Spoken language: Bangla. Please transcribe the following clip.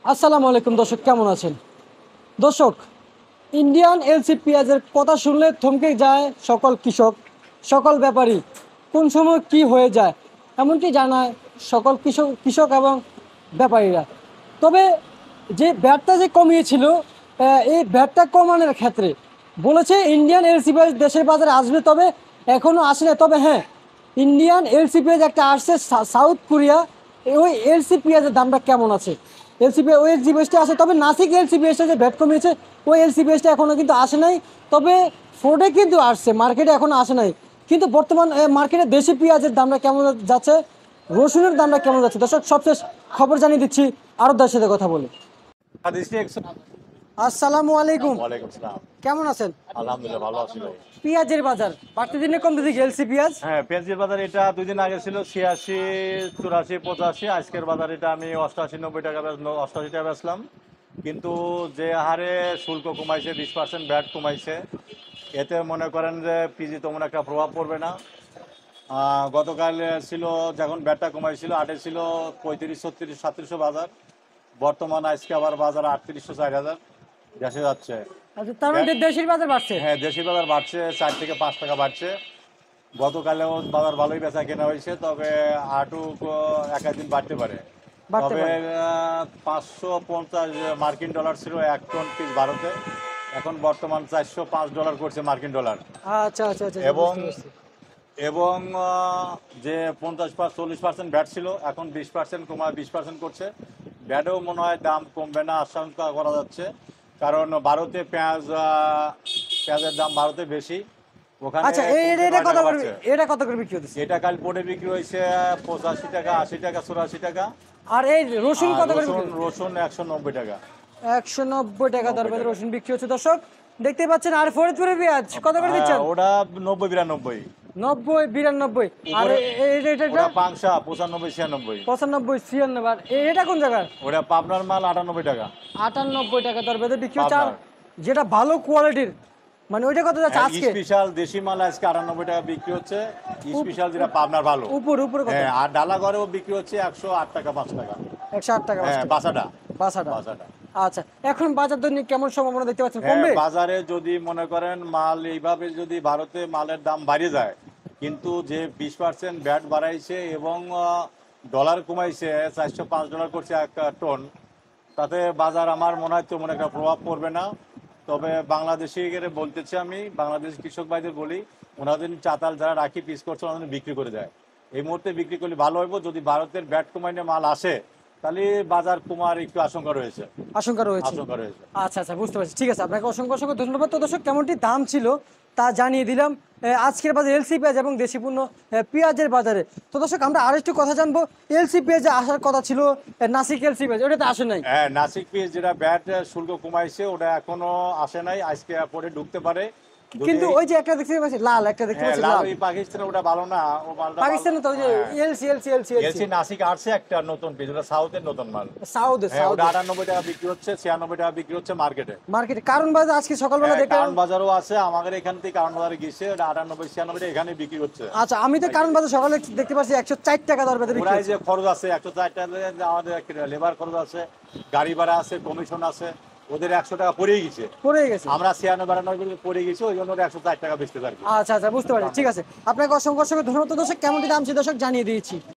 আসসালামু আলাইকুম দর্শক, কেমন আছেন? দর্শক, ইন্ডিয়ান এলসি পেঁয়াজের কথা শুনলে থমকে যায় সকল কৃষক, সকল ব্যাপারী। কোন সময় কি হয়ে যায় এমনটি জানায় সকল কৃষক কৃষক এবং ব্যাপারীরা। তবে যে ভ্যাটটা যে কমিয়েছিল, এই ভ্যাটটা কমানোর ক্ষেত্রে বলেছে ইন্ডিয়ান এলসি পেঁয়াজ দেশের বাজারে আসবে, তবে এখনও আসে না। তবে হ্যাঁ, ইন্ডিয়ান এলসি পেঁয়াজ একটা আসছে সাউথ কোরিয়া। ওই এলসি পেঁয়াজের দামটা কেমন আছে? এলসিপি ওই এলসি বেসটা আছে, তবে নাসিক এলসি বেসটা যে ভ্যাট কমিয়েছে ওই এলসি বেসটা এখনও কিন্তু আসে নাই। তবে ফোর্ডে কিন্তু আসছে, মার্কেটে এখনও আসে নাই। কিন্তু বর্তমান মার্কেটে দেশি পেঁয়াজের দামটা কেমন যাচ্ছে, রসুনের দামটা কেমন যাচ্ছে, দর্শক সবশেষ খবর জানিয়ে দিচ্ছি আরবদার সাথে কথা বলে। আসসালামু আলাইকুম, ওয়ালাইকুম সালাম। কেমন আছেন? আলহামদুলিল্লাহ ভালো আছি ভাই। পেঁয়াজের বাজার বাড়তি দিনে কম দিকে এলসি পেঁয়াজ। হ্যাঁ, পেঁয়াজের বাজার এটা 2 দিন আগে ছিল 86, 84, 85। আজকের বাজার এটা আমি 88, 90 টাকা 88 টাকা বেচলাম। কিন্তু যে হারে শুল্ক কমাইছে, 20% ভ্যাট কমাইছে, এতে মনে করেন যে পিজি তেমন একটা প্রভাব পড়বে না। গতকাল ছিল যখন ভ্যাটটা কমাইছিল, আটে ছিল 35, 36, 3700 বাজার। বর্তমান আজকে আবার বাজার 3800, 4000 দেশে যাচ্ছে। আচ্ছা, তার মানে দেশের বাজার বাড়ছে। হ্যাঁ, দেশি বাজার বাড়ছে, 4 থেকে 5 টাকা বাড়ছে। গতকালেও বাজার ভালোই বেচা কেনা হয়েছে, তবে আটু এক একদিন বাড়তে পারে। বাড়তে তবে পারে। 550 মার্কিন ডলার ছিল 1 টন পিস ভারতে, এখন বর্তমান $405 করছে মার্কিন ডলার। আচ্ছা আচ্ছা আচ্ছা, এবং বুঝতে পারছি। এবং যে 40% ভ্যাট ছিল, এখন 20% কমায় 20% করছে। ভ্যাটেও মনে হয় দাম কমবে না আশঙ্কা করা যাচ্ছে, কারণ ভারতে পেঁয়াজের দাম ভারতে বেশি। ওখানে আচ্ছা, এটা 15 কত টাকা করে, বাড়ছে। এটা কত করে বিক্রি হচ্ছে? এটা কাল পোর্টে বিক্রি হয়েছে 85 টাকা, 80 টাকা, 84 টাকা। আর এই রসুন আর কত করে রসুন বিক্রি? রসুন 190 টাকা। 190 টাকা দরবে 90 টাকা। রসুন বিক্রি হচ্ছে দর্শক, দেখতে পাচ্ছেন। আর ফরিদপুরের পেঁয়াজ কত করে হ্যাঁ, দিচ্ছেন? ওটা 90, 92। 90, 92। আর উপরে এটা ওটা পাংশা 95, 96। 95, 96। আর এটা কোন জায়গার? ওটা পাবনার মাল 98 টাকা। 98 টাকা দরবে বিক্রি হচ্ছে। আর পাবনার। যেটা ভালো কোয়ালিটির, মানে ওইটা কত যাচ্ছে আজকে? স্পেশাল দেশি মাল আজকে 98 টাকা বিক্রি হচ্ছে। স্পেশাল যেটা পাবনার ভালো। উপরে কত? হ্যাঁ, আর ডালা ঘরেও বিক্রি হচ্ছে 108 টাকা, 5 টাকা। 108 টাকা, হ্যাঁ, বাসাটা। বাসাটা। বাসাটা। আচ্ছা, এখন বাজার দর নিয়ে কেমন সম্ভাবনা দেখতে পাচ্ছেন, হ্যাঁ, কমবে? বাজারে যদি মনে করেন মাল এইভাবে যদি ভারতে মালের দাম বাড়ে যায়, কিন্তু যে 20% ভ্যাট বাড়াইছে এবং ডলার কমাইছে, $405 করছে 1 টন, তাতে বাজার আমার মনে হয় তেমন একটা প্রভাব পড়বে না। তবে বাংলাদেশি বলতেছি, আমি বাংলাদেশ কৃষক ভাইদের বলি, ওনাদের চাতাল যারা রাখি পিস করছে ওনাদের বিক্রি করে দেয়। এই মুহূর্তে বিক্রি করলে ভালো হইব। যদি ভারতের ভ্যাট কমাইনে মাল আসে, তাহলে বাজার কমার একটু আশঙ্কা রয়েছে। আশঙ্কা রয়েছে। আশঙ্কা রয়েছে। আচ্ছা আচ্ছা, বুঝতে পারছি। ঠিক আছে, আপনাকে অসংখ্য অসংখ্য ধন্যবাদ। তো দর্শক, কেমনটি দাম ছিল তা জানিয়ে দিলাম আজকের বাজারে এলসি পেঁয়াজ এবং দেশি পণ্য পেঁয়াজের বাজারে। তো দর্শক, আমরা আরেকটু কথা জানবো। এলসি পেঁয়াজে আসার কথা ছিল, নাসিক এলসি পেঁয়াজ ওটাতে আসে নাই। হ্যাঁ, নাসিক পিস যেটা ব্যাট শুল্ক কমাইছে ওটা এখনো আসে নাই, আজকে পরে ঢুকতে পারে। কিন্তু ওই যে একটা দেখতে পাচ্ছি লাল, একটা দেখতে হ্যাঁ, পাচ্ছি লাল লাল। ওই পাকিস্তানে ওটা ভালো না, ও মালটা পাকিস্তানে তো ওই যে হ্যাঁ। LC LC LC LC LC Nashik আসছে একটা নতুন পিস, ওটা সাউথের নতুন মাল। সাউথ হ্যাঁ, সাউথ ওটা 98 টাকা বিক্রি হচ্ছে, 96 টাকা বিক্রি হচ্ছে মার্কেটে। মার্কেটে। কারণ বাজার আজকে সকালবেলা দেখলাম। কারণ বাজারও আছে, আমাদের এখান থেকে কারণ বাজারে গেছে, ওটা 98, 96 টাকা এখানে বিক্রি হচ্ছে। আচ্ছা, আমি তো কারণ বাজার সকালে দেখতে পাচ্ছি 104 টাকা দর বেঁধে বিক্রি ওরাই হচ্ছে। যে খরচ আছে 104 টাকা, আমাদের লেবার খরচ আছে, গাড়ি ভাড়া আছে, কমিশন আছে, ওদের 100 টাকা পড়েই গেছে। পড়ে গেছে। আমরা 96, 92 পড়ে গেছি, ওই জন্য 104 টাকা বেচতে পারি। আচ্ছা আচ্ছা, বুঝতে পারছি। ঠিক আছে, আপনাকে অসংখ্য অসংখ্য ধন্যবাদ। দর্শক, কেমনটি দাম ছিল দর্শক জানিয়ে দিয়েছি।